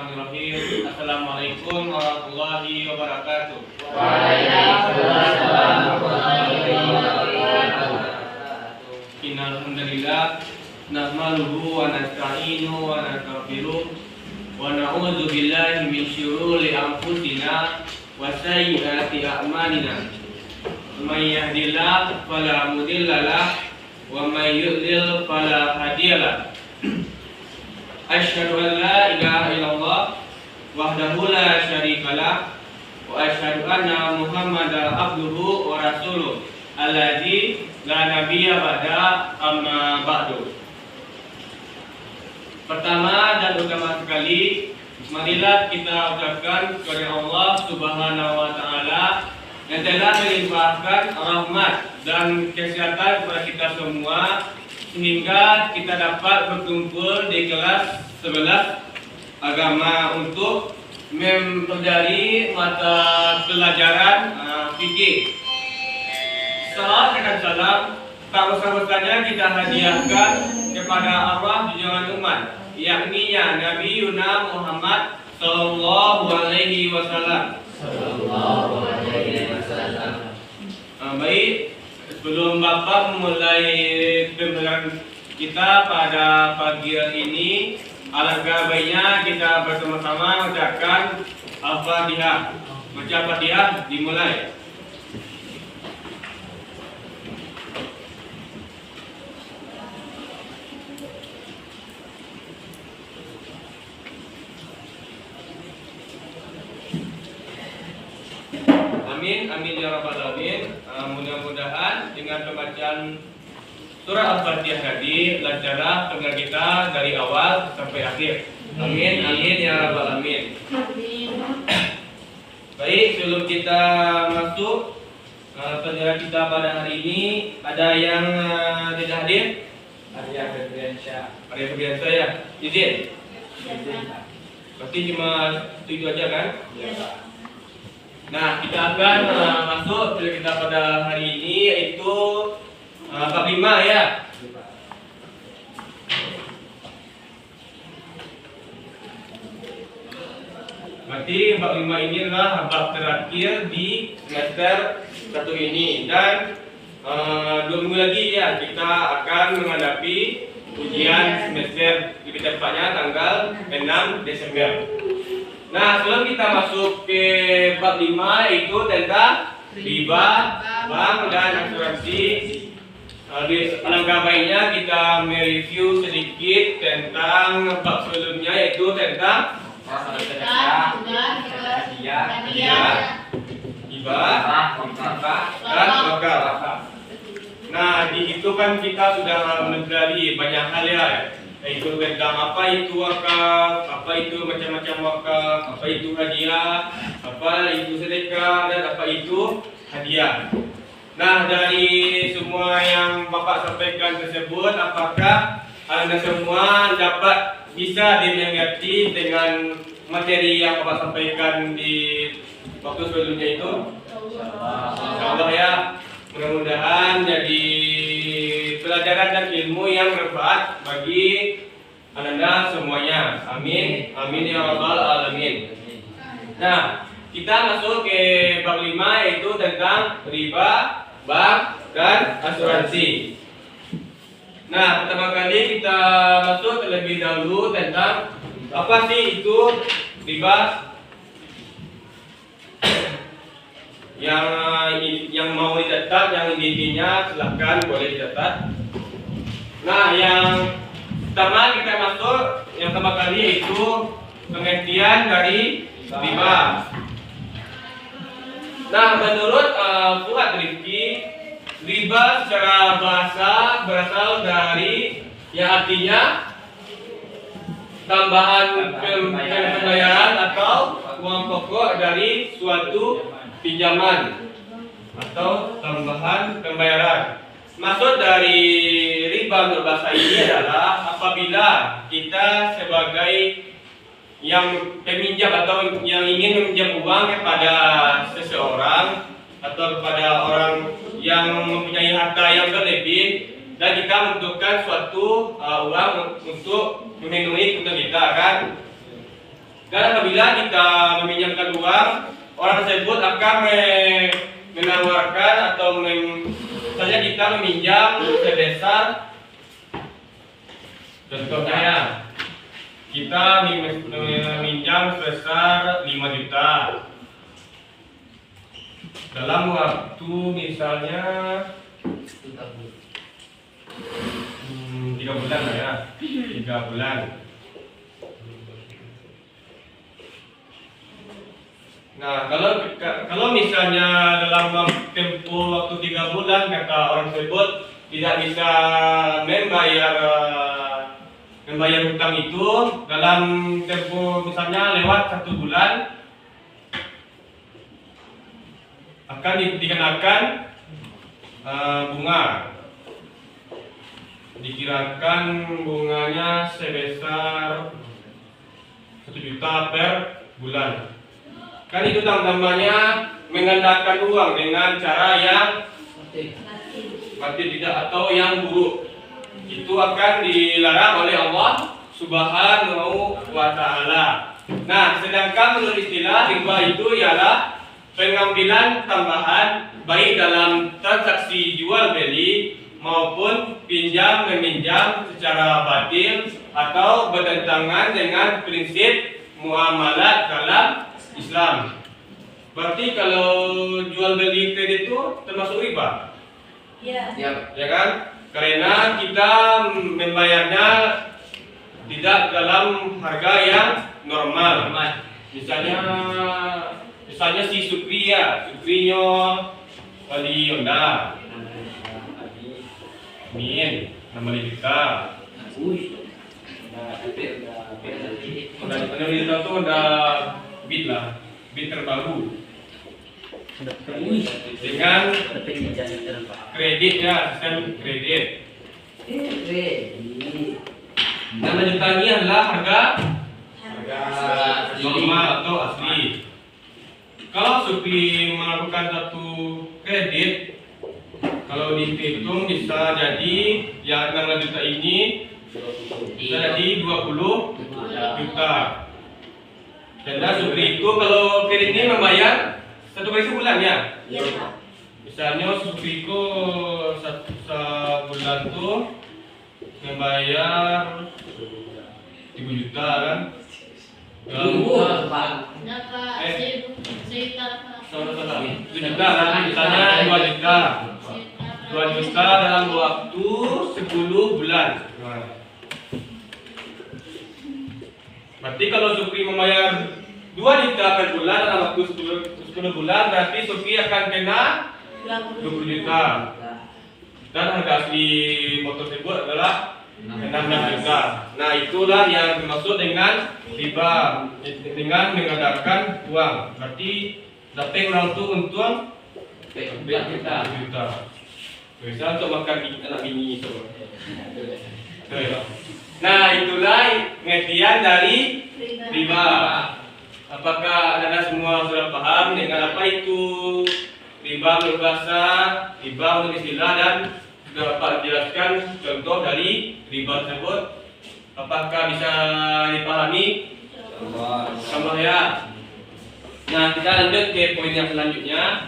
Bismillahirrahmanirrahim. Assalamualaikum warahmatullahi wabarakatuh. Waalaikumsalam warahmatullahi wabarakatuh. Innal hamdalillah nahmaduhu wa nasta'inuhu wa nastaghfiruh wa na'udzu billahi min syururi anfusina wa sayyiati a'malina. May yahdihillahu fala mudilla lahu wa may yudlil fala hadiya lahu. Asyhadu an la ilaha illallah wahdahu la syarika lah wa asyhadu anna Muhammadar abduhu wa rasuluh alladzi la nabiyya ba'da amma ba'du. Pertama dan utama sekali, marilah kita ucapkan kepada Allah Subhanahu wa taala yang telah melimpahkan rahmat dan kesehatan kepada kita semua sehingga kita dapat berkumpul di kelas 11 agama untuk mempelajari mata pelajaran fikih. Salam dan salam tak bersama-samanya kita hadiahkan kepada Allah junjungan umat, yakni Nabi Yuna Muhammad sallallahu alaihi wasallam. Baik, sebelum Bapak memulai pembelajaran kita pada pagi hari ini, alangkah baiknya kita bersama-sama mengucapkan Al-Fatihah. Baca Al-Fatihah dimulai. Amin, amin ya rabbal alamin. Mudah-mudahan dengan pembacaan surah Al-Fatihah tadi lancarlah pendengar kita dari awal sampai akhir. Amin, amin ya rabbal alamin. Baik, sebelum kita masuk pelajaran kita pada hari ini, ada yang tidak hadir? Ada yang berbiasa. Ada yang berbiasa ya? Izin? Berarti cuma itu aja kan? Ya, Pak. Nah, kita akan masuk pelajaran kita pada hari ini, yaitu bab 5 ya. Berarti bab 5 ini adalah bab terakhir di semester 1 ini, dan 2 minggu lagi ya kita akan menghadapi ujian semester, lebih tepatnya tanggal 6 Desember. Nah, sebelum kita masuk ke bab 5, yaitu tentang riba, bank dan asuransi, alangkah baiknya kita mereview sedikit tentang bab sebelumnya, yaitu tentang riba dan wakaf. Nah, di situ kan kita sudah mempelajari banyak hal ya, yaitu tentang apa itu wakaf, apa itu macam-macam wakaf, apa itu hadiah, apa itu sedekah, dan apa itu hadiah. Nah, dari semua yang Bapak sampaikan tersebut, apakah Anda semua dapat bisa dimengerti dengan materi yang Bapak sampaikan di waktu sebelumnya itu? Insyaallah ya. Mudah-mudahan jadi pelajaran dan ilmu yang bermanfaat bagi Anda semuanya. Amin, amin ya rabbal alamin. Nah, kita masuk ke bab 5, yaitu tentang riba, bank dan asuransi. Nah, pertama kali kita masuk terlebih dahulu tentang apa sih itu riba. Yang mau dicatat, yang intinya silahkan boleh dicatat. Nah, yang pertama kita masuk, yang pertama kali yaitu pengertian dari riba. Nah, menurut Fuad Rifki, riba secara bahasa berasal dari yang artinya tambahan pembayaran atau uang pokok dari suatu pinjaman atau tambahan pembayaran. Maksud dari riba menurut bahasa ini adalah apabila kita sebagai yang peminjam atau yang ingin meminjam uang kepada seseorang atau kepada orang yang mempunyai harta yang berlebih, dan kita membutuhkan suatu uang untuk memenuhi kebutuhan kita kan. Dan apabila kita meminjamkan uang, orang tersebut akan menawarkan atau misalnya kita meminjam sebesar, contohnya ya, kita meminjam sebesar 5 juta dalam waktu misalnya 3 bulan lah ya, 3 bulan. Nah, kalau misalnya dalam tempoh waktu 3 bulan kata orang tersebut tidak bisa membayar hutang itu dalam tempoh misalnya lewat 1 bulan, akan dikenakan bunga. Dikirakan bunganya sebesar 1 juta per bulan. Kan itu namanya menggandakan uang dengan cara yang batil tidak atau yang buruk. Itu akan dilarang oleh Allah Subhanahu wa Ta'ala. Nah, sedangkan menurut istilah riba itu ialah pengambilan tambahan baik dalam transaksi jual beli maupun pinjam meminjam secara batil atau bertentangan dengan prinsip muamalat dalam Islam. Berarti kalau jual beli kredit itu termasuk riba? Iya. Ya kan? Karena kita membayarnya tidak dalam harga yang normal. Misalnya si Suprinya kali Honda. Amin. 6 juta. Udah tuh udah bid terbaru dengan kredit ya, sistem kredit. Dan lanjutannya adalah harga normal atau asli. Kalau Supri melakukan satu kredit, kalau dihitung bisa jadi yang 6 juta ini bisa jadi 20 juta. Dan Supri itu kalau kredit ini membayar 1 kali sebulan ya? Iya, Pak. Misalnya Supri itu sebulan tuh membayar 3 juta kan? Saudara, 7 juta kan? Misalnya 2 juta. 2 juta dalam waktu 10 bulan. Berarti kalau Supri membayar 2 juta per bulan dalam waktu 10 bulan, berarti Supri akan kena 20 juta. Dan harga asli motor tersebut adalah 16 juta. Nah, itulah yang dimaksud dengan riba, dengan menggandakan uang. Berarti dapat orang itu untung 4 juta. Bisa untuk makan anak bini itu. Nah, itulah pengertian dari riba. Apakah anda semua sudah paham dengan apa itu riba menurut bahasa, riba menurut istilah, dan sudah dapat dijelaskan contoh dari riba tersebut? Apakah bisa dipahami? Sama ya. Nah, kita lanjut ke poin yang selanjutnya.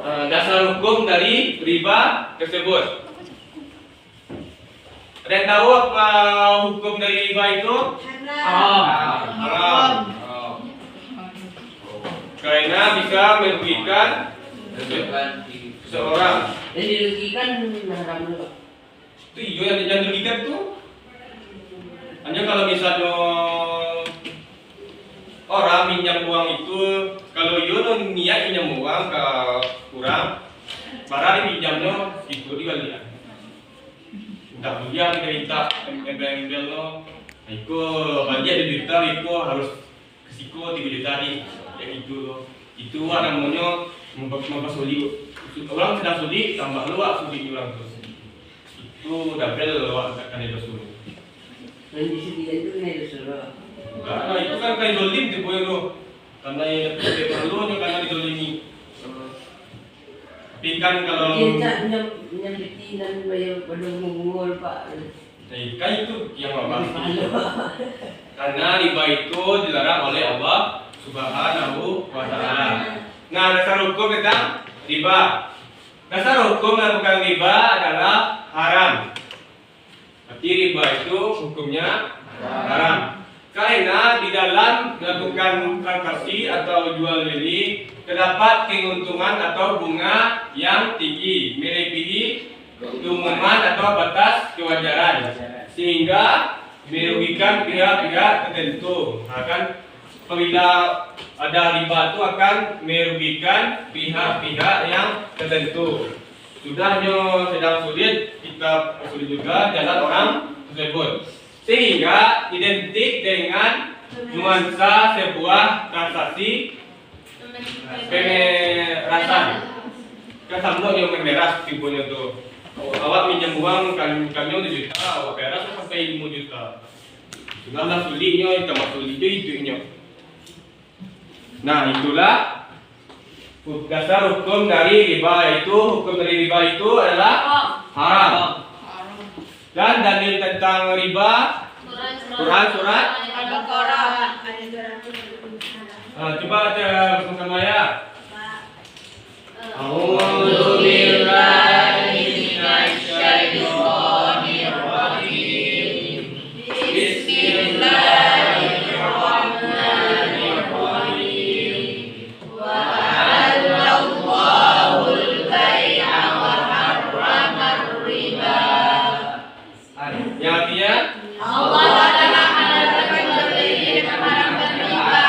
Dasar hukum dari riba tersebut. Ada yang tahu apa hukum dari riba itu? Haram. Karena bisa merugikan seseorang. Jadi dirugikan haram juga. Itu yang dirugikan tuh. Hanya kalau misalnya orang minjam uang itu, kalau Yono niat minjam uang ke kurang, barang dipinjamnya itu dibalik. Tidak boleh kita minta embel-embel lo. Iko bagi ada juta, Iko harus kesiko 3 juta nih, kayak gitu lo. Itu namanya mempersulit. Orang sedang sulit, tambah luak sulit orang terus. Itu double luak akan itu sulit. Nanti sedih itu nih disuruh. Nah, itu kan kayak zolim di boy lo. Karena yang perlu karena dizolimi. Tapi kan kalau Dia tak nyam betinan bayar pada mengul Pak. Kan itu yang apa? Karena riba itu dilarang oleh Allah Subhanahu wa Ta'ala. Nah, dasar hukum tentang riba. Dasar hukum melakukan riba adalah haram. Berarti riba itu hukumnya haram. Karena di dalam melakukan transaksi atau jual beli terdapat keuntungan atau bunga yang tinggi melebihi keumuman atau batas kewajaran sehingga merugikan pihak-pihak tertentu. Akan apabila ada riba itu akan merugikan pihak-pihak yang tertentu. Sudahnya sedang sulit, kita sulit juga jalan orang tersebut. Sehingga identik dengan nuansa sebuah transaksi pemerasan. Kan sama yang memeras tipunya tuh. Awak minjam uang kami 1 juta, awak peras sampai 5 juta. Sudahlah sulitnya, tambah sulitnya itunya. Nah, itulah dasar hukum dari riba, yaitu hukum dari riba itu adalah haram. Dan dalil tentang riba Quran surat Al-Baqarah. coba baca bersama ya. A'udzu billahi minasyaitonir rajim. Bismillahirrahmanirrahim. Wa ahallallahul bai'a wa harramar riba. Yang artinya Allah telah menghalalkan jual beli dan mengharamkan riba.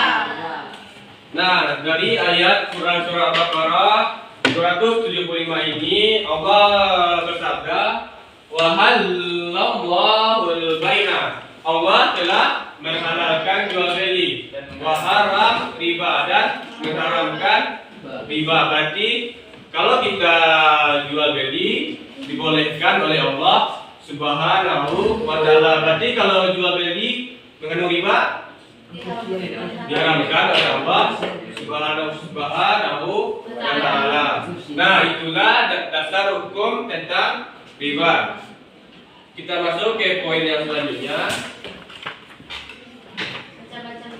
nah, dari ayat Quran surah Al-Baqarah 175 ini Allah bersabda wa halallahul bai'a. Allah telah menghalalkan jual beli wa haram riba dan mengharamkan riba. Berarti kalau kita jual beli dibolehkan oleh Allah Subhanahu wa Ta'ala. Berarti kalau jual beli mengandung riba diharamkan oleh Allah Subhanahu wa Ta'ala. Nah, itulah dasar hukum tentang riba. Kita masuk ke poin yang selanjutnya.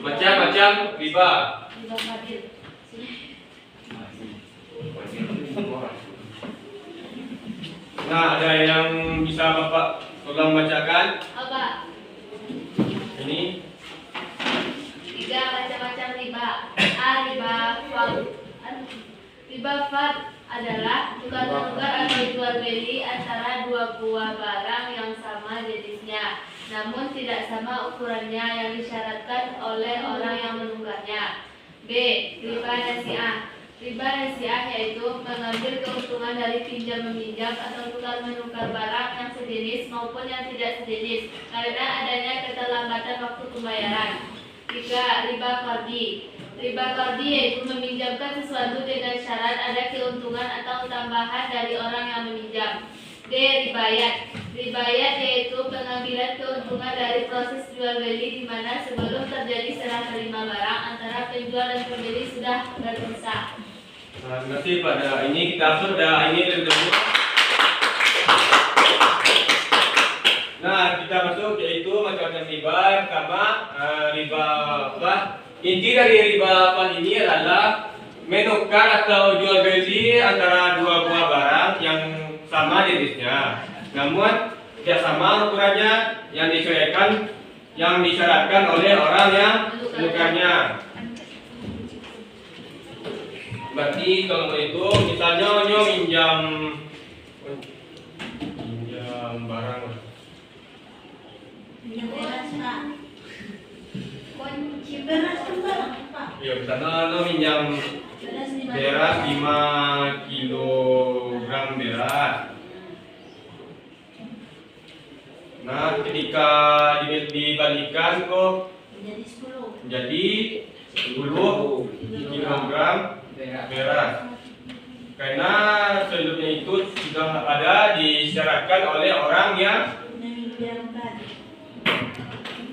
Macam-macam riba. Nah, ada yang bisa Bapak tolong bacakan? Apa? Ini 3 macam-macam riba. A. Riba fad. Riba fad adalah tukar-menukar atau jual beli antara dua buah barang yang sama jenisnya, namun tidak sama ukurannya yang disyaratkan oleh orang yang menukarnya. B. Riba nasi'ah. Riba nasi'ah yaitu mengambil keuntungan dari pinjam meminjam atau tukar menukar barang yang sejenis maupun yang tidak sejenis karena adanya keterlambatan waktu pembayaran. 3. Riba qardi. Riba qardi yaitu meminjamkan sesuatu dengan syarat ada keuntungan atau tambahan dari orang yang meminjam. D. Ribayat. Ribayat yaitu pengambilan keuntungan dari proses jual beli di mana sebelum terjadi serah terima barang antara penjual dan pembeli sudah berpisah. terima kasih pada ini kita sudah ini lebih dahulu. Nah, kita masuk yaitu macam-macam riba. Yang pertama riba fad. Inti dari riba fad ini adalah menukar atau jual beli antara dua buah barang yang sama jenisnya, namun tidak sama ukurannya yang disesuaikan yang disyaratkan oleh orang yang menukarnya. Berarti kalau itu misalnya minjam barang. Ya, misalnya minjam beras 5 kilogram beras. Nah, ketika dibalikan kok jadi 10 kilogram beras. Karena sebelumnya itu sudah ada disyaratkan oleh orang yang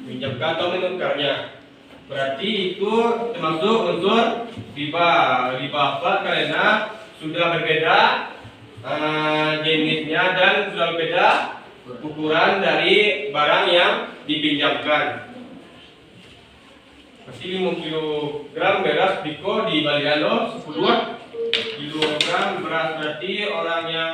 minjamkan atau menukarnya. Berarti itu termasuk unsur riba. Riba apa? Karena sudah berbeda jenisnya dan sudah berbeda ukuran dari barang yang dipinjamkan. Pasti 5 kilogram beras Biko di Balialo 10 kilogram beras, berarti orang yang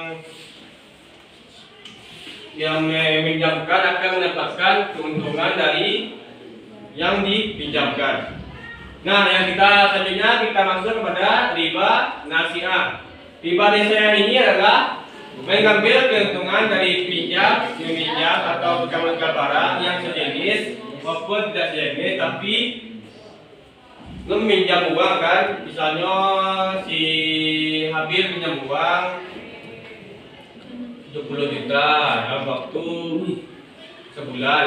meminjamkan akan mendapatkan keuntungan dari yang dipinjamkan. Nah, yang selanjutnya kita masuk kepada riba nasiah. Riba nasiah ini adalah mengambil keuntungan dari meminjam atau tukar-menukar barang yang sejenis maupun tidak sejenis, tapi meminjam uang kan, misalnya si Habib pinjam uang 70 juta dalam waktu sebulan.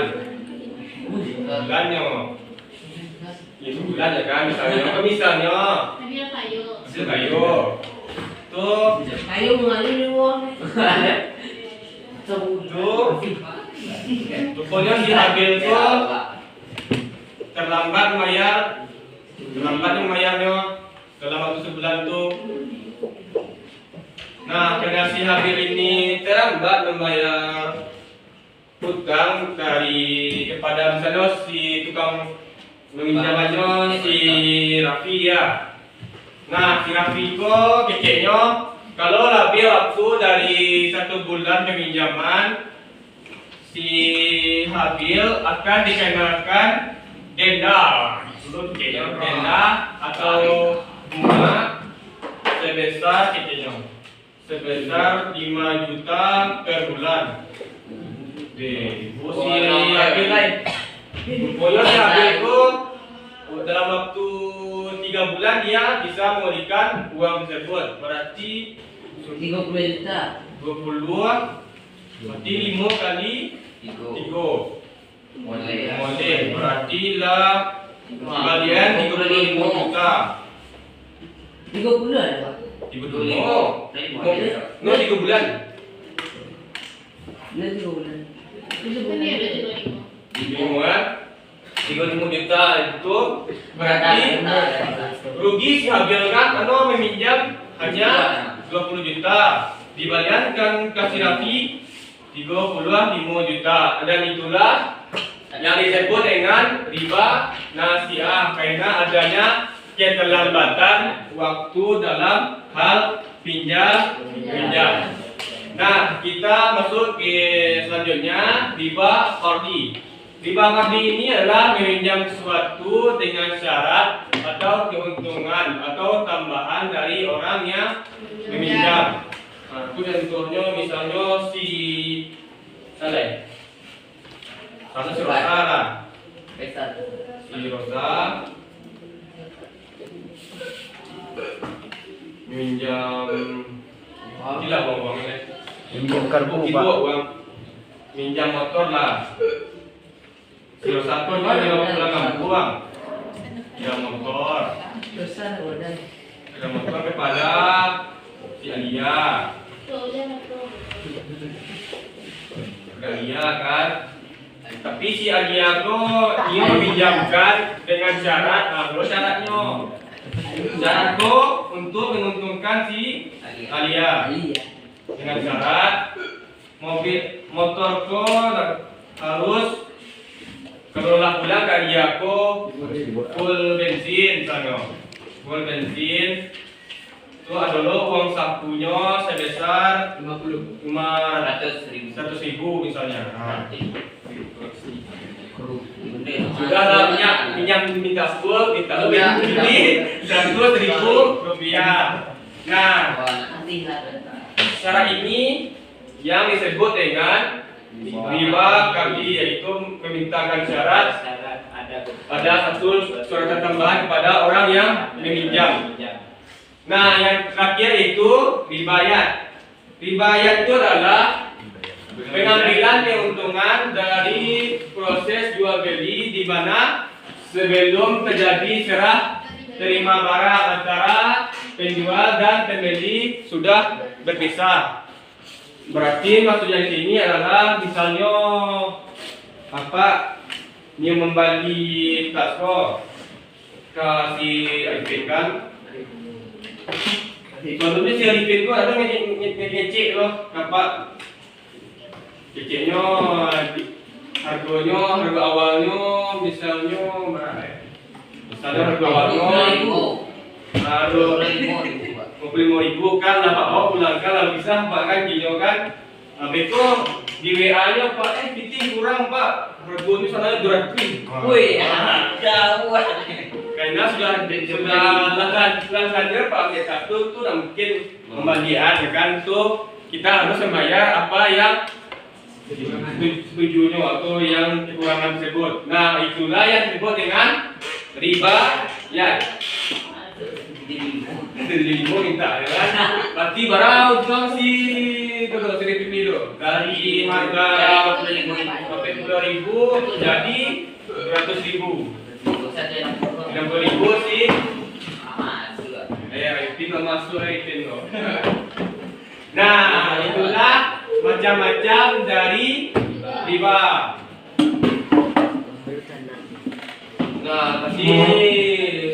Sebulannya ya sebulan ya kan, misalnya Hadiah kayu. hasil kayu tuh Kayu mengalir uang. pokoknya si Habib tuh terlambat membayarnya dalam waktu sebulan tuh. Nah, karena si Habib ini terlambat membayar hutang kepada misalnya si tukang meminjamannya si Rafi ya. Nah, si Rafi kok keceknya kalau lebih waktu dari 1 bulan peminjaman, si Habil akan dikenakan denda. Dulu keceknya denda atau bunga sebesar 5 juta per bulan. Si Habil lain. Pokoknya si Habil itu dalam waktu 3 bulan dia bisa memulihkan uang tersebut. Berarti 30 juta. 22 berarti 5 kali 3 molek, berarti lah kembalian 35 juta. 30 ada Pak? 35 no 3 bulan. Nanti 3 bulan. Itu Ini ada bulan. 35 juta itu berarti rugi si Habil kan meminjam hanya 20 juta, dibayarkan kasih Rafi 35 juta, dan itulah yang disebut dengan riba nasiah karena adanya keterlambatan waktu dalam hal pinjam. Nah, kita masuk ke selanjutnya riba qardi. Riba qardi ini adalah meminjam sesuatu dengan syarat atau keuntungan atau tambahan dari orang yang meminjam. Nah, itu contohnya misalnya si Saleh. Sama si Rosa lah. Si Rosa minjam gila uangnya. Minjam karbu, Ibu Pak. uang minjam motor lah. Si Rosa tuh dia mau pulang uang. Minjam motor. Dosa wadah. Minjam motor kepada si Alia. Alia kan. Tapi si Alia tuh dia meminjamkan dengan syarat, lo syaratnya. Syarat tuh untuk menguntungkan si Alia. Iya. Dengan syarat motor ko harus kelola pulang ke Alia ko full bensin misalnya. Full bensin. Itu adalah uang sakunya sebesar 100.000 misalnya. Nah, sudah lah minyak minta full, kita lebih ini 100.000 rupiah. Nah, cara ini yang disebut dengan riba qardi, yaitu memintakan syarat ada satu surat tambahan kepada orang yang meminjam. Nah, yang terakhir itu ribayat. Ribayat itu adalah pengambilan keuntungan dari proses jual beli di mana sebelum terjadi serah terima barang antara penjual dan pembeli sudah berpisah. Berarti maksudnya di sini adalah misalnya dia membagi tasko ke si Arifin kan. Contohnya si Arifin itu ada ngecek loh Cicinya harga awalnya misalnya berapa ya? Misalnya harga awalnya harus 25.000 kan lah Pak, pulang kan lah bisa Pak kan jinyo kan. Itu di WA-nya Pak, titik kurang Pak, harganya salahnya 200. Wih, jauh. Karena sudah sadar Pak Amir satu tuh mungkin pembagian ya kan tuh kita harus membayar apa yang setujunya atau yang kekurangan tersebut. Nah itulah yang disebut dengan riba ya. Jadi mau minta ya kan? Berarti barang jual si itu tuh dari harga 40.000 jadi 200.000. 60.000 sih. Itu masuk itu loh. Nah, itulah macam-macam dari riba. Nah, tadi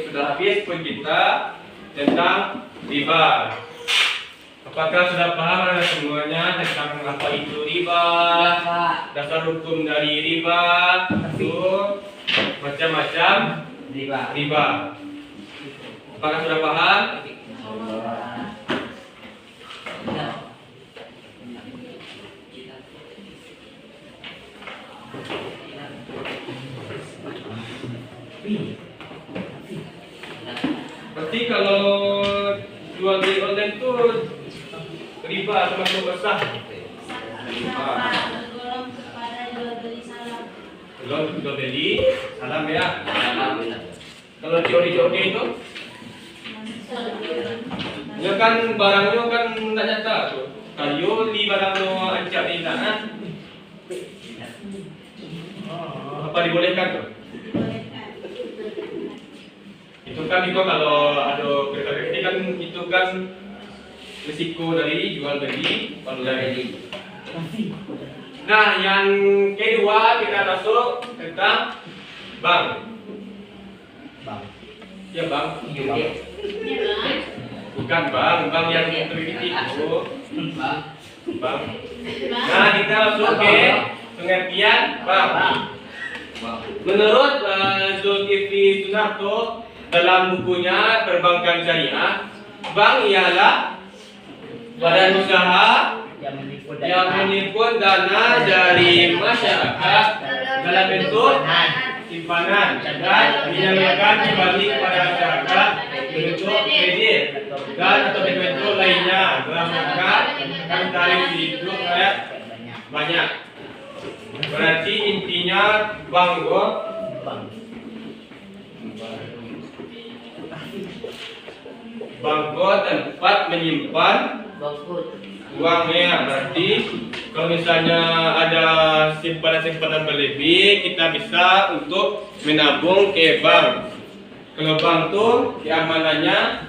sudah habis poin kita tentang riba. Apakah sudah paham anda semuanya tentang apa itu riba? Dasar hukum dari riba itu macam-macam riba. Apakah sudah paham? Berarti kalau jual beli online itu riba termasuk besar. Tergolong kepada jual beli salam. Kalau jual beli salam ya. Kalau COD itu, ya kan barangnya kan tidak nyata tuh. Kalau di barangnya ancam di sana, apa dibolehkan tuh? Itu kan itu kalau ada kereta ini kan itu kan risiko dari jual beli online. Nah, yang kedua kita masuk tentang bank. Ya bank. Bukan bank yang terkredit itu. Bank. Nah, kita masuk ke pengertian bank. Menurut Zulkifli Sunarto dalam bukunya Perbankan Syariah, bank ialah badan usaha yang menimbun dana dari masyarakat dalam bentuk simpanan dan menyalurkan kembali kepada masyarakat bentuk kredit dan atau bentuk lainnya dalam rangka menekan tarif hidup rakyat banyak. Berarti intinya bank bangko tempat menyimpan uangnya. Berarti kalau misalnya ada simpanan berlebih, kita bisa untuk menabung ke bank. Kalau bank tuh keamanannya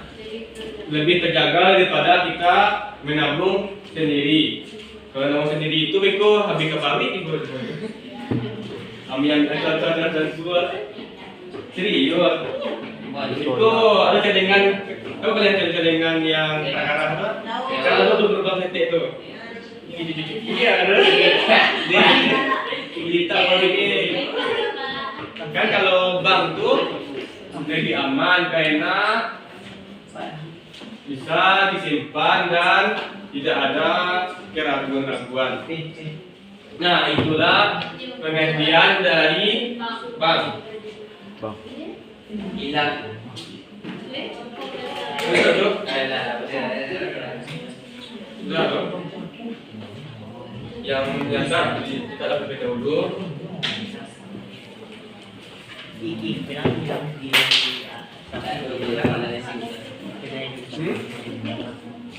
lebih terjaga daripada kita menabung sendiri. Kalau nabung sendiri itu beko habis kebawi itu. Amian dan buat serius. Itu ada cadangan. Tahu kalian cadangan yang perkara apa? Kalau tuh berubah setek tuh. Iya ada. Kita ini. Kan kalau bank tuh lebih aman karena bisa disimpan dan tidak ada keraguan-raguan. Nah, itulah pengertian dari bank. Hilang. Sudah dong. Yang biasa kita lebih dahulu.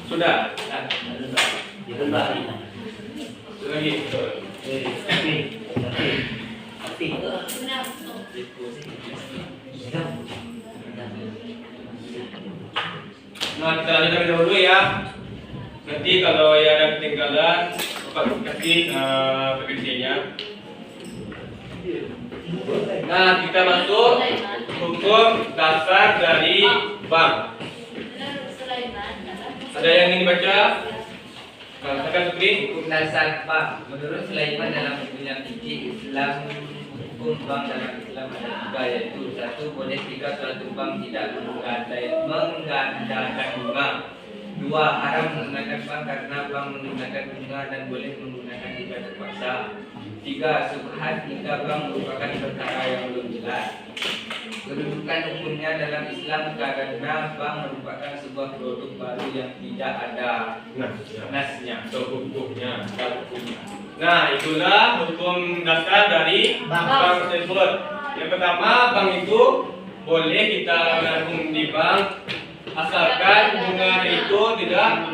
Sudah. Lagi. Nah, kita lanjutkan dahulu ya. Nanti kalau ya ada ketinggalan, Bapak kasih PPT-nya. Nah, kita masuk hukum dasar dari bank. Ada yang ingin baca? Katakan Supri. Hukum dasar bank. Menurut Sulaiman dalam bidang fikih Islam, hukum bank dalam Islam ada 3, yaitu 1. Boleh jika suatu bank tidak menggandakan bunga. 2. Haram menggunakan bank karena bank menggunakan bunga dan boleh menggunakan jika terpaksa. 3. Subhat jika bank merupakan perkara yang belum jelas. Kedudukan hukumnya dalam Islam karena bank merupakan sebuah produk baru yang tidak ada nasnya. Hukumnya. Nah, itulah hukum dasar dari bank tersebut. Yang pertama, bank itu boleh kita menabung di bank asalkan bunga itu tidak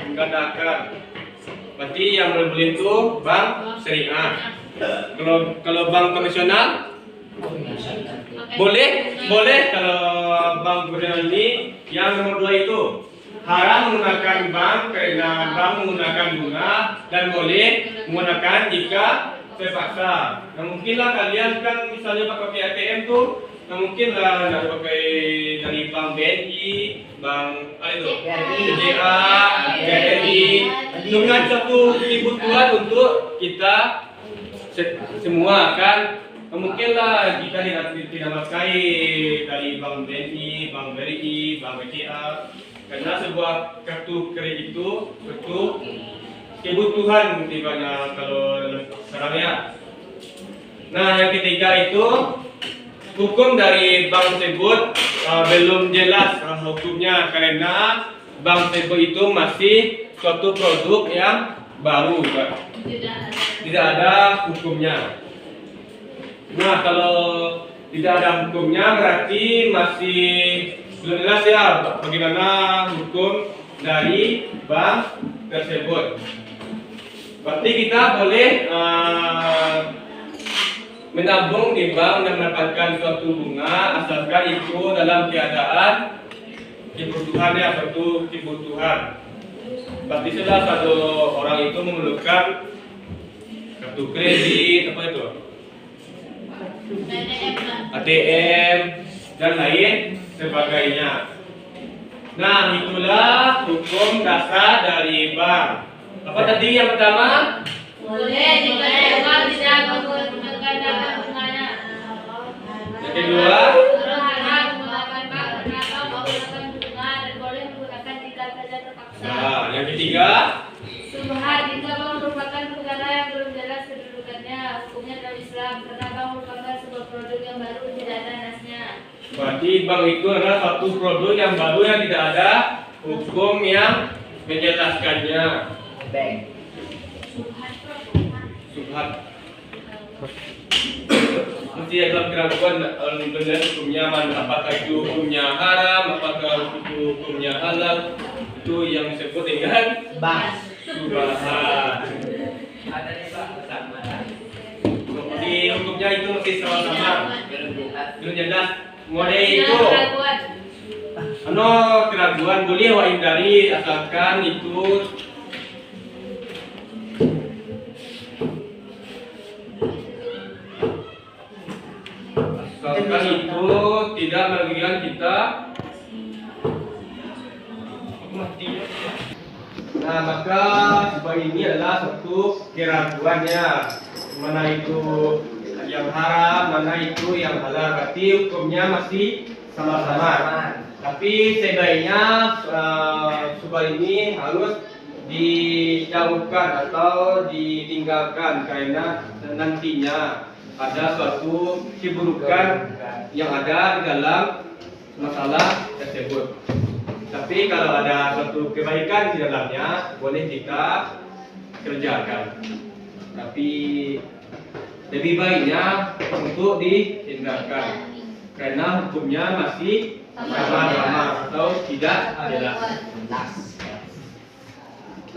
menggandakan. Berarti yang boleh itu bank syariah. Kalau bank konvensional boleh kalau bank konvensional ini yang nomor 2 itu haram menggunakan bank karena bank menggunakan bunga dan boleh menggunakan jika terpaksa. Nah, mungkinlah kalian kan misalnya pakai ATM tuh, nah mungkinlah nggak pakai dari bank BNI, bank apa itu, BCA, BRI, dengan satu kebutuhan untuk kita semua kan. Mungkinlah jika tidak pakai dari bank BNI, bank BRI, bank BCA, karena sebuah kartu kredit itu untuk kebutuhan di mana kalau sekarang ya. Nah, yang ketiga itu hukum dari bank tersebut belum jelas hukumnya karena bank tersebut itu masih suatu produk yang baru, Pak. Tidak ada hukumnya. Nah, kalau tidak ada hukumnya berarti masih belum jelas ya bagaimana hukum dari bank tersebut. Berarti kita boleh menabung di bank dan mendapatkan suatu bunga asalkan itu dalam keadaan kebutuhannya, suatu kebutuhan. Berarti sudah satu orang itu memerlukan kartu kredit apa itu? ATM dan lain sebagainya. Nah, itulah hukum dasar dari bank. Apa tadi yang pertama? Boleh jika bank tidak menggandakan bunganya. Yang kedua? Haram menggunakan bank karena bank menggunakan bunga dan boleh menggunakan jika saja terpaksa. Nah, yang ketiga? Subhat jika bank merupakan perkara yang belum jelas kedudukannya, hukumnya dalam Islam karena bank merupakan sebuah produk yang baru tidak ada nasnya. Berarti bank itu adalah satu produk yang baru yang tidak ada hukum yang menjelaskannya. Bank. Subhat. Mesti ada keraguan benar hukumnya mana, apakah itu hukumnya haram, apakah itu hukumnya halal, itu yang disebut dengan Bank. subhat. Ada nih Pak, sama. Di hukumnya itu masih sama-sama. Belum jelas. Model Tidak itu. keraguan. Keraguan boleh hindari asalkan itu tidak merugikan kita. Nah, maka sebab ini adalah satu keraguannya, mana itu yang haram, mana itu yang halal. Berarti hukumnya masih sama-sama. Tapi sebaiknya supaya ini harus dijauhkan atau ditinggalkan karena nantinya ada suatu keburukan yang ada di dalam masalah tersebut. Tapi kalau ada suatu kebaikan di dalamnya, boleh kita kerjakan. Tapi lebih baiknya untuk dihindarkan karena hukumnya masih sama-sama atau tidak jelas.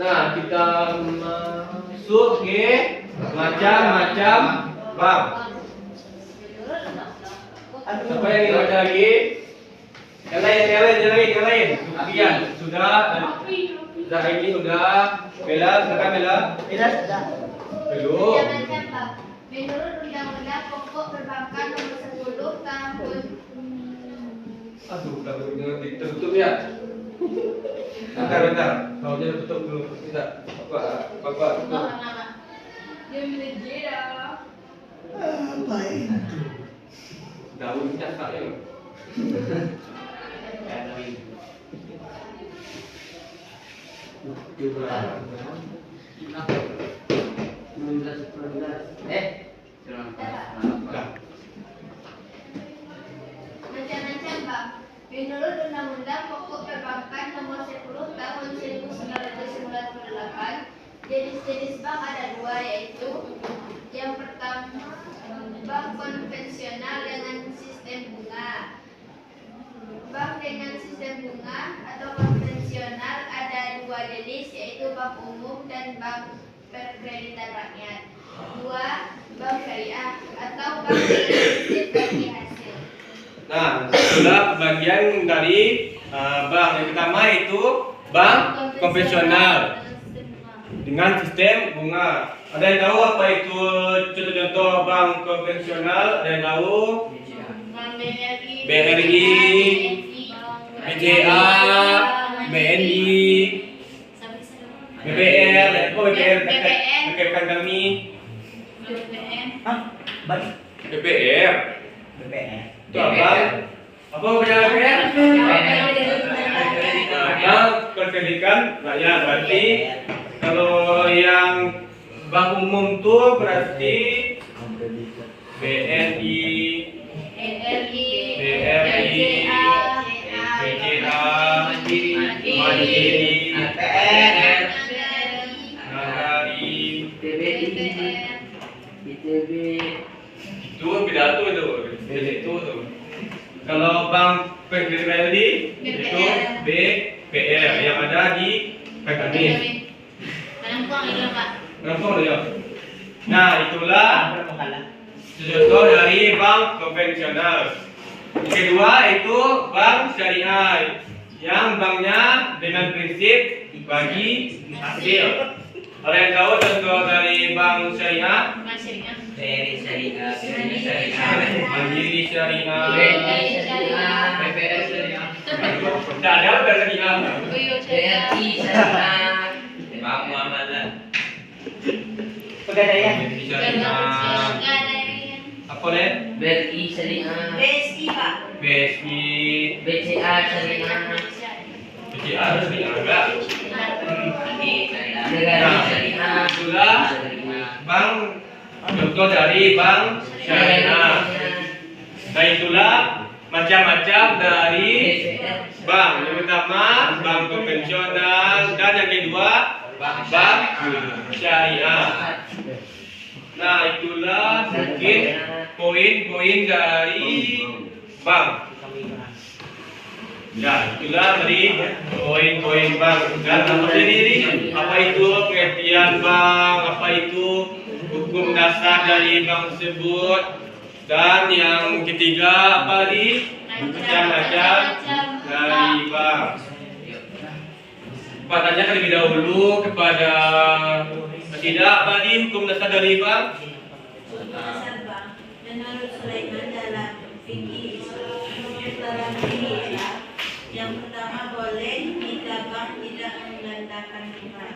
Nah, kita masuk ke macam-macam bank. Siapa yang ingin baca lagi? Yang lain. Sekian sudah ini sudah. Bella, silakan Bella. Bella sudah. Belum. Menurut Undang-Undang Pokok Perbankan Nomor 10 Tahun Aduh, udah tertutup ya. Bentar. Kau dia tutup dulu. Tidak. Bapak tutup. Nama. Dia menjadi Apa itu? Daun cakap ya. Macam-macam bang. Menurut Undang-Undang Pokok Perbankan Nomor 10 Tahun 1998, jenis-jenis bank ada dua, yaitu yang pertama bank konvensional dengan sistem bunga. Bank dengan sistem bunga atau konvensional ada dua jenis, yaitu bank umum dan bank perkreditan rakyat. Dua, bank syariah atau bank dengan sistem bagi hasil. Nah, itulah bagian dari bank. Yang pertama itu bank konvensional dengan sistem bunga. Ada yang tahu apa itu contoh-contoh bank konvensional? Ada yang tahu? BRI, BCA, BNI, BPR, BPR kami, BPR. Itu apa? Apa punya BPR? Bank Pendidikan Rakyat. Berarti kalau yang bank umum tuh berarti BNI, BRI, BCA, Mandiri, Nagari, itu pidato itu tuh. Kalau bank pendidikan tadi itu BPR yang ada di Kakamis. Kenapa ya? Nah, itulah contoh dari bank konvensional. Yang kedua itu bank syariah, yang banknya dengan prinsip bagi hasil. Ada yang tahu contoh dari bank syariah? Mandiri Syariah, Mandiri Syariah, BPS Syariah, tidak ada syariah. BRI Syariah, Bank Muamalah, Pegadaian. Mandiri Syariah. Apa deh? BRI Syariah, BSI, BCA Syariah, BCA syariah enggak? Negara Syariah, Itulah bank contoh dari bank syariah. Nah, itulah macam-macam dari bank. Yang pertama bank konvensional dan yang kedua bank syariah. Nah, itulah mungkin poin-poin dari bank. Ya, itulah dari poin-poin bank. Dan apa sendiri? Apa itu pengertian bank? Apa itu hukum dasar dari bank tersebut? Dan yang ketiga apa tadi? Macam-macam dari bank. Pak tanya terlebih dahulu kepada tidak apa tadi hukum dasar dari bank? Dasar bank menurut Sulaiman dalam fikih dalam fikih Islam, yang pertama boleh jika bank tidak menggunakan bunga.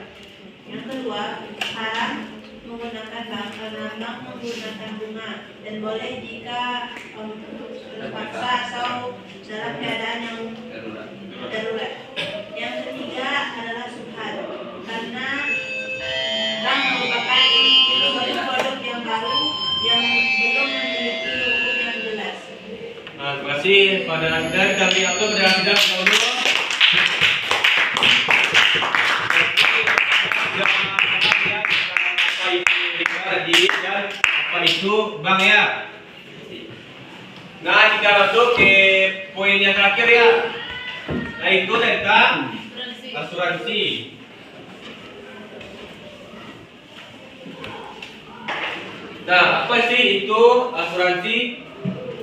Yang kedua haram menggunakan bank karena bank menggunakan bunga, dan boleh jika terpaksa atau dalam keadaan yang darurat. Yang ketiga adalah subhan, karena bank merupakan produk yang baru yang belum memiliki hukum yang jelas. Nah, terima kasih pada Anda. Kami akan berhasil dahulu. Apa itu bank ya? Nah, kita masuk ke poin yang terakhir ya. Nah, itu tentang asuransi. Nah, apa sih itu asuransi?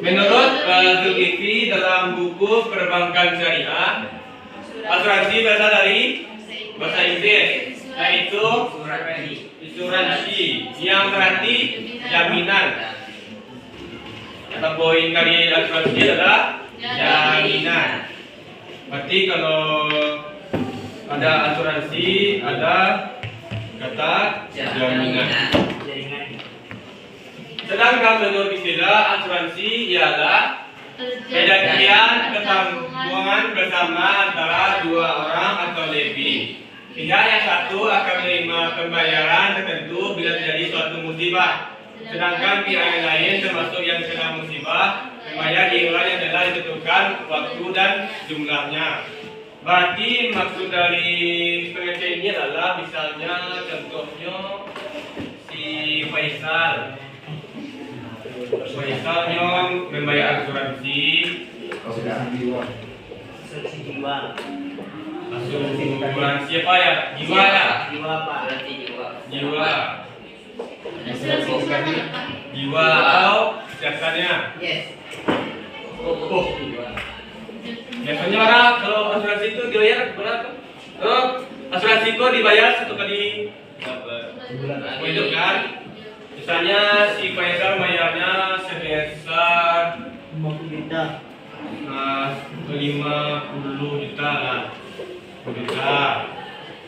Menurut Zulkifli dalam buku Perbankan Syariah, asuransi berasal dari bahasa Inggris, yaitu asuransi yang berarti jaminan. Kata poin dari asuransi adalah jaminan. Berarti kalau ada asuransi, ada kata jaminan. Jaringan. Sedangkan menurut istilah asuransi ialah perjanjian ketanggungan bersama antara dua orang atau lebih. Pihak yang satu akan menerima pembayaran tertentu bila terjadi suatu musibah. Sedangkan pihak yang lain termasuk yang kena musibah membayar iuran yang telah ditentukan waktu dan jumlahnya. Berarti maksud dari pengertian ini adalah misalnya contohnya si Faisal membayar asuransi asuransi apa ya? Jiwa ya? Jiwa Pak, berarti jiwa. Jiwa atau kesehatannya. Yes. Jiwa. Biasanya orang kalau asuransi itu dibayar berapa? Asuransi itu dibayar satu kali hidup kan? Misalnya si Faisal bayarnya sebesar 50 juta. 50 juta lah.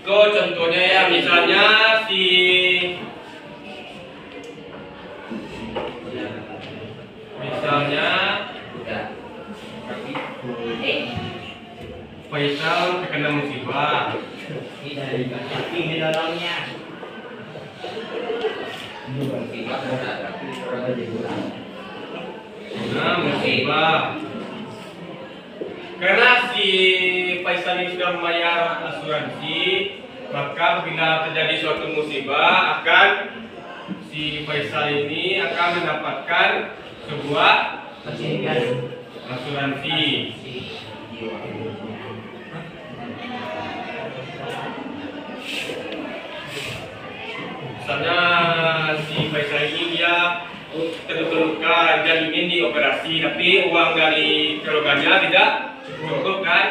Kau contohnya ya, misalnya Faisal terkena musibah. Ini dorongnya. Nah, musibah. Karena si Faisal ini sudah membayar asuransi, maka bila terjadi suatu musibah akan si Faisal ini akan mendapatkan sebuah asuransi. Misalnya si Faisal ini dia terluka dan ingin dioperasi, tapi uang dari keluarganya tidak cukup kan?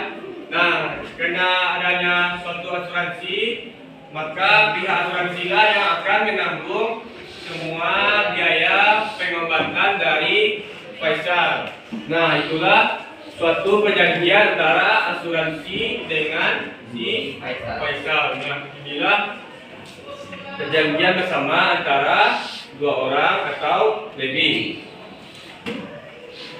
Nah, karena adanya suatu asuransi, maka pihak asuransi lah yang akan menanggung semua biaya pengobatan dari Faisal. Nah, itulah suatu perjanjian antara asuransi dengan si Faisal. Nah, inilah perjanjian bersama antara dua orang atau lebih.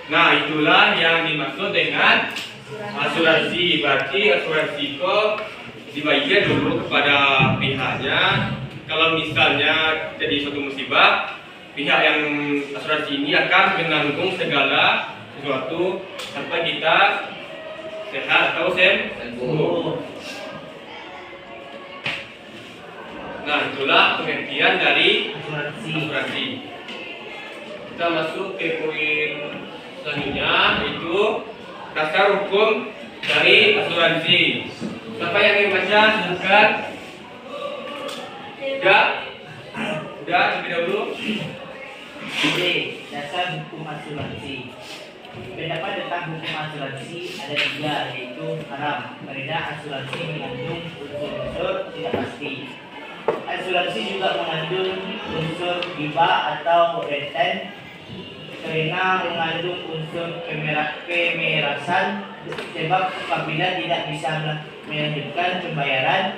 Nah, itulah yang dimaksud dengan asuransi. Berarti asuransi itu dibayar dulu kepada pihaknya. Kalau misalnya jadi suatu musibah, pihak yang asuransi ini akan menanggung segala sesuatu sampai kita sehat atau sembuh. Nah, itulah pengertian dari asuransi. Kita masuk ke poin selanjutnya, yaitu dasar hukum dari asuransi. Siapa yang ingin baca? Silakan. Sudah terlebih dahulu. Dasar hukum asuransi. Pendapat tentang hukum asuransi ada 3, yaitu haram, karena asuransi mengandung unsur-unsur tidak pasti. Asuransi juga mengandung unsur riba atau renten, karena mengandung unsur pemerasan, sebab apabila tidak bisa melanjutkan pembayaran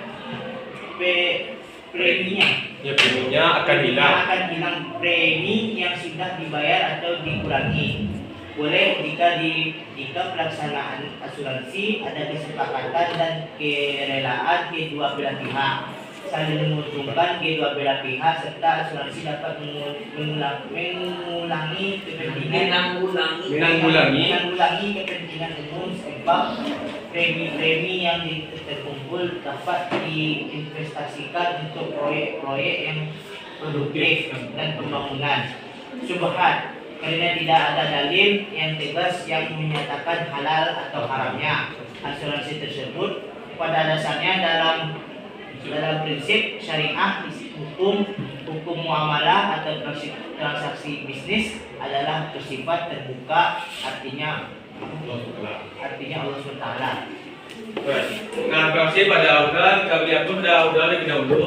preminya, akan hilang. Premi yang sudah dibayar atau dikurangi. Boleh jika pelaksanaan asuransi ada kesepakatan dan kerelaan kedua belah pihak, saling menguntungkan kedua belah pihak, serta asuransi dapat menanggulangi kepentingan umum, sebab premi-premi yang terkumpul dapat diinvestasikan untuk proyek-proyek yang produktif dan pembangunan. Subhat, karena tidak ada dalil yang tegas yang menyatakan halal atau haramnya asuransi tersebut. Pada dasarnya dalam prinsip syariah, hukum muamalah atau transaksi bisnis adalah bersifat terbuka, artinya Allah SWT. Nah, terima kasih pada Audrey. Kita beri aku pada Audrey lebih dahulu.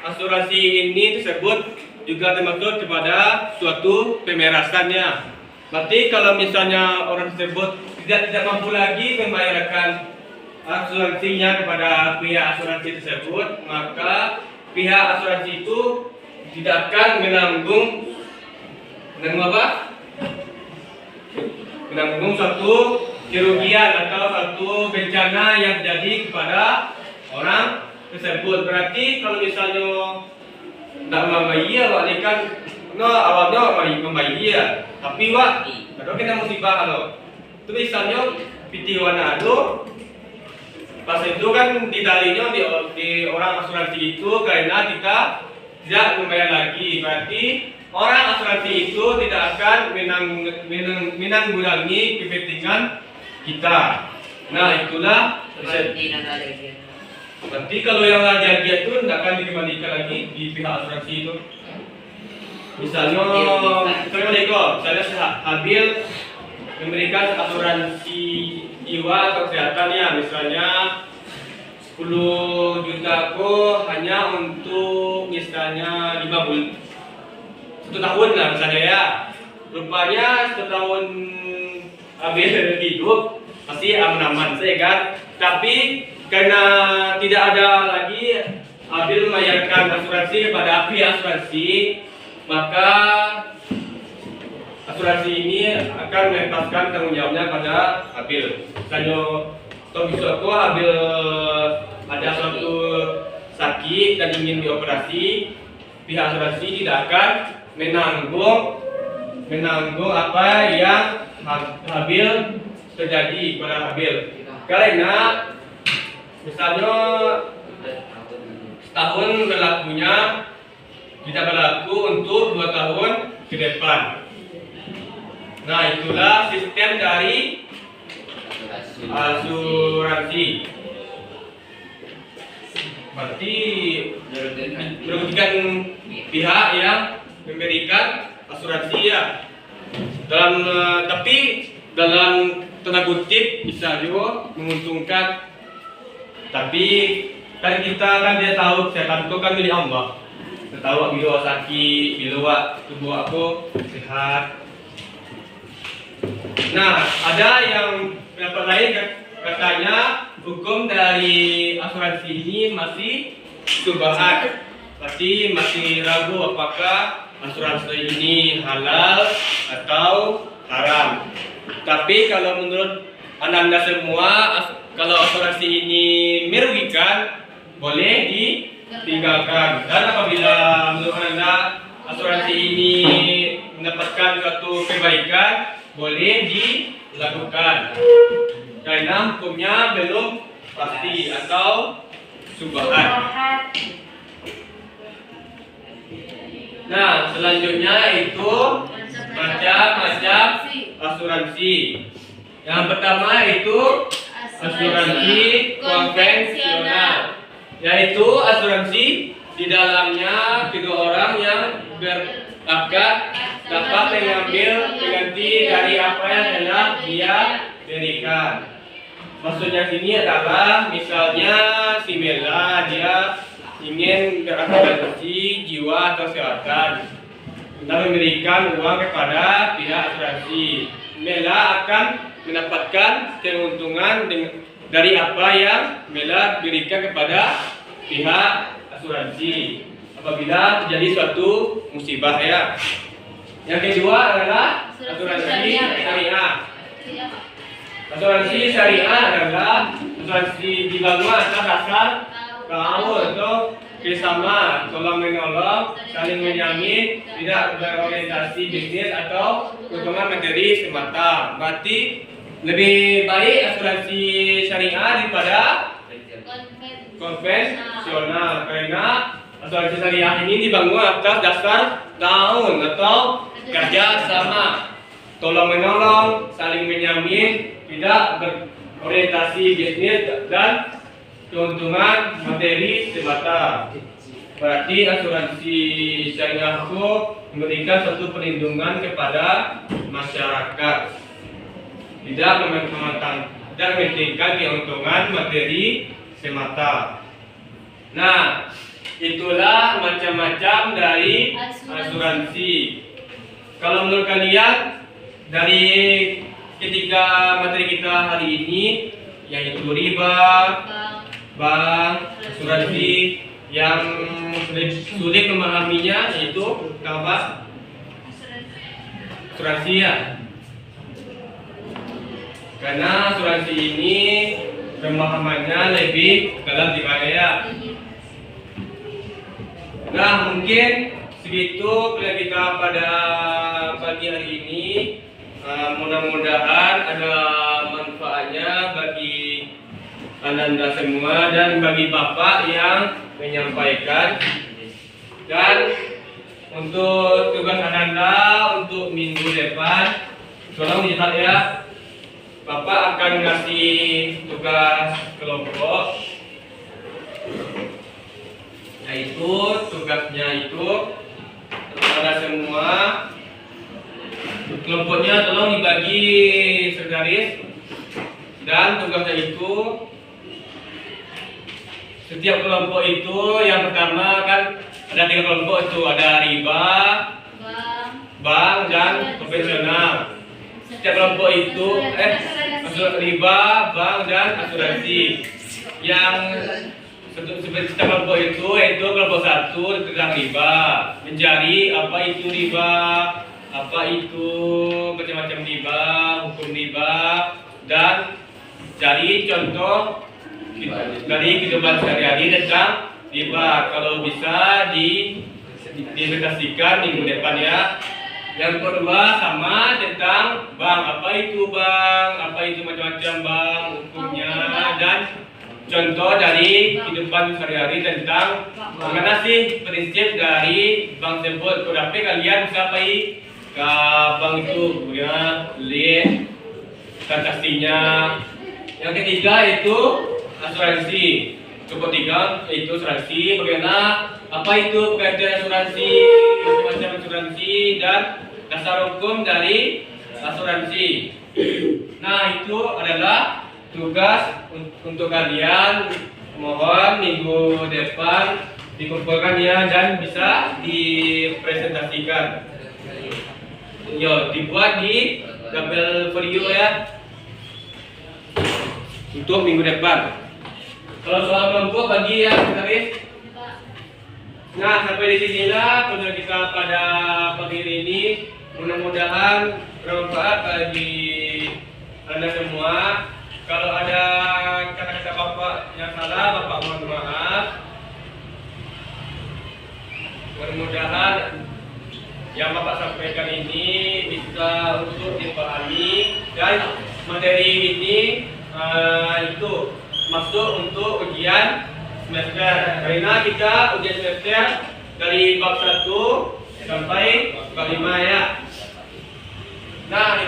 Asuransi ini tersebut juga termasuk kepada suatu pemerasannya. Berarti kalau misalnya orang tersebut tidak mampu lagi membayarkan asuransinya kepada pihak asuransi tersebut, maka pihak asuransi itu tidak akan menanggung suatu kerugian atau suatu bencana yang terjadi kepada orang tersebut. Berarti kalau misalnya tidak membayar, awak kan awalnya membayar, tapi kalau kita musibah itu misalnya piti warna itu pas itu kan didalinya di orang asuransi itu karena kita tidak membayar lagi. Berarti orang asuransi itu tidak akan menanggulangi kepentingan kita. Nah itulah berarti kalau yang jadi itu tidak akan dikembalikan lagi di pihak asuransi itu. Misalnya saya Habil memberikan asuransi jiwa atau kesehatan ya, misalnya 10 juta hanya untuk misalnya 5 bulan 1 tahun lah misalnya ya. Rupanya 1 tahun Habil hidup masih aman-aman saja kan, tapi karena tidak ada lagi Habil membayarkan asuransi kepada pihak asuransi, maka asuransi ini akan melepaskan tanggung jawabnya pada Habil. Misalnya Tomisoko Habil ada suatu sakit dan ingin dioperasi, pihak asuransi tidak akan menanggung apa yang Habil terjadi pada Habil. Karena misalnya setahun berlakunya tidak berlaku untuk 2 tahun ke depan. Nah itulah sistem dari asuransi. Berarti merugikan pihak yang memberikan asuransi ya. Tapi dalam tanda kutip bisa juga menguntungkan. Tapi kan kita kan dia tahu kesehatan itu kan milik Allah. Kita tahu bila sakit, bila tubuh aku sehat. Nah, ada yang pendapat lain katanya hukum dari asuransi ini masih subhat. Berarti masih ragu apakah asuransi ini halal atau haram. Tapi kalau menurut anda semua, kalau asuransi ini merugikan, boleh ditinggalkan. Dan apabila menurut anda asuransi ini mendapatkan suatu kebaikan, boleh dilakukan. Karena hukumnya belum pasti atau subhat. Nah, selanjutnya itu macam-macam asuransi. Yang pertama itu asuransi konvensional, yaitu asuransi di dalamnya kedua orang yang berakat dapat mengambil pengganti dari apa yang telah dia berikan. Maksudnya sini adalah misalnya si Bella dia ingin berasuransi jiwa atau kesehatan dan memberikan uang kepada pihak asuransi. Bella akan mendapatkan keuntungan dari apa yang Bella berikan kepada pihak asuransi apabila terjadi suatu musibah ya. Yang kedua adalah asuransi syariah. Asuransi syariah adalah asuransi dibangun atas dasar ta'awun atau kerjasama, tolong menolong, saling menjamin, tidak berorientasi bisnis atau keuntungan materi semata. Berarti lebih baik asuransi syariah daripada konvensional karena asuransi syariah ini dibangun atas dasar ta'awun atau kerja sama, tolong menolong, saling menjamin, tidak berorientasi bisnis dan keuntungan materi semata. Berarti asuransi syariah itu memberikan suatu perlindungan kepada masyarakat, tidak mementingkan keuntungan materi semata. Nah, itulah macam-macam dari asuransi. Kalau menurut kalian dari ketiga materi kita hari ini, yaitu riba, bank, asuransi, yang sulit memahaminya yaitu apa? Asuransi ya. Karena asuransi ini pemahamannya lebih dalam dikaya. Nah, mungkin segitu kuliah kita pada pagi hari ini. Mudah-mudahan ada manfaatnya bagi Anda semua dan bagi Bapak yang menyampaikan. Dan untuk tugas Anda untuk minggu depan, tolong lihat ya. Bapak akan ngasih tugas kelompok, yaitu tugasnya itu kepada semua. Kelompoknya tolong dibagi segaris, dan tugasnya itu setiap kelompok itu yang pertama kan ada 3 kelompok itu, ada riba, bank dan konvensional. Setiap kelompok itu riba, bank dan asuransi. Yang setiap kelompok itu yaitu kelompok 1 tentang riba, mencari apa itu riba, apa itu macam-macam riba, hukum riba, dan cari contoh dari kehidupan sehari-hari tentang riba. Kalau bisa diaplikasikan minggu depan ya. Yang kedua sama tentang bank, apa itu bank, apa itu macam-macam bank, hukumnya, dan contoh dari kehidupan sehari-hari tentang bagaimana sih prinsip dari bank tersebut. Kalau kalian bisa pergi ke bank itu, ya, lihat transaksinya. Yang ketiga itu asuransi. Cukup 3 yaitu asuransi, bagaimana apa itu pengertian asuransi, macam-macam asuransi, dan dasar hukum dari asuransi. Nah, itu adalah tugas untuk kalian. Mohon minggu depan dikumpulkan ya dan bisa dipresentasikan. Yo, dibuat di tabel video ya untuk minggu depan. Kalau soal kelompok bagi yang garis. Nah, sampai di sinilah kuliah kita pada pagi ini. Mudah-mudahan bermanfaat bagi Anda semua. Kalau ada kata-kata Bapak yang salah, Bapak mohon maaf. Mudah-mudahan yang Bapak sampaikan ini bisa untuk dipahami, dan materi ini itu masuk untuk ujian semester. Karena kita ujian semester dari bab 1 sampai bab 5 ya. Nah,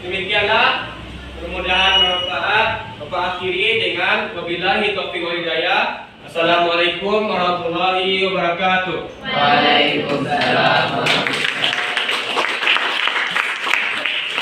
demikianlah, mudah-mudahan bermanfaat. Bapak akhiri dengan wabillahi taufiq wal hidayah. Assalamualaikum warahmatullahi wabarakatuh. Waalaikumsalam.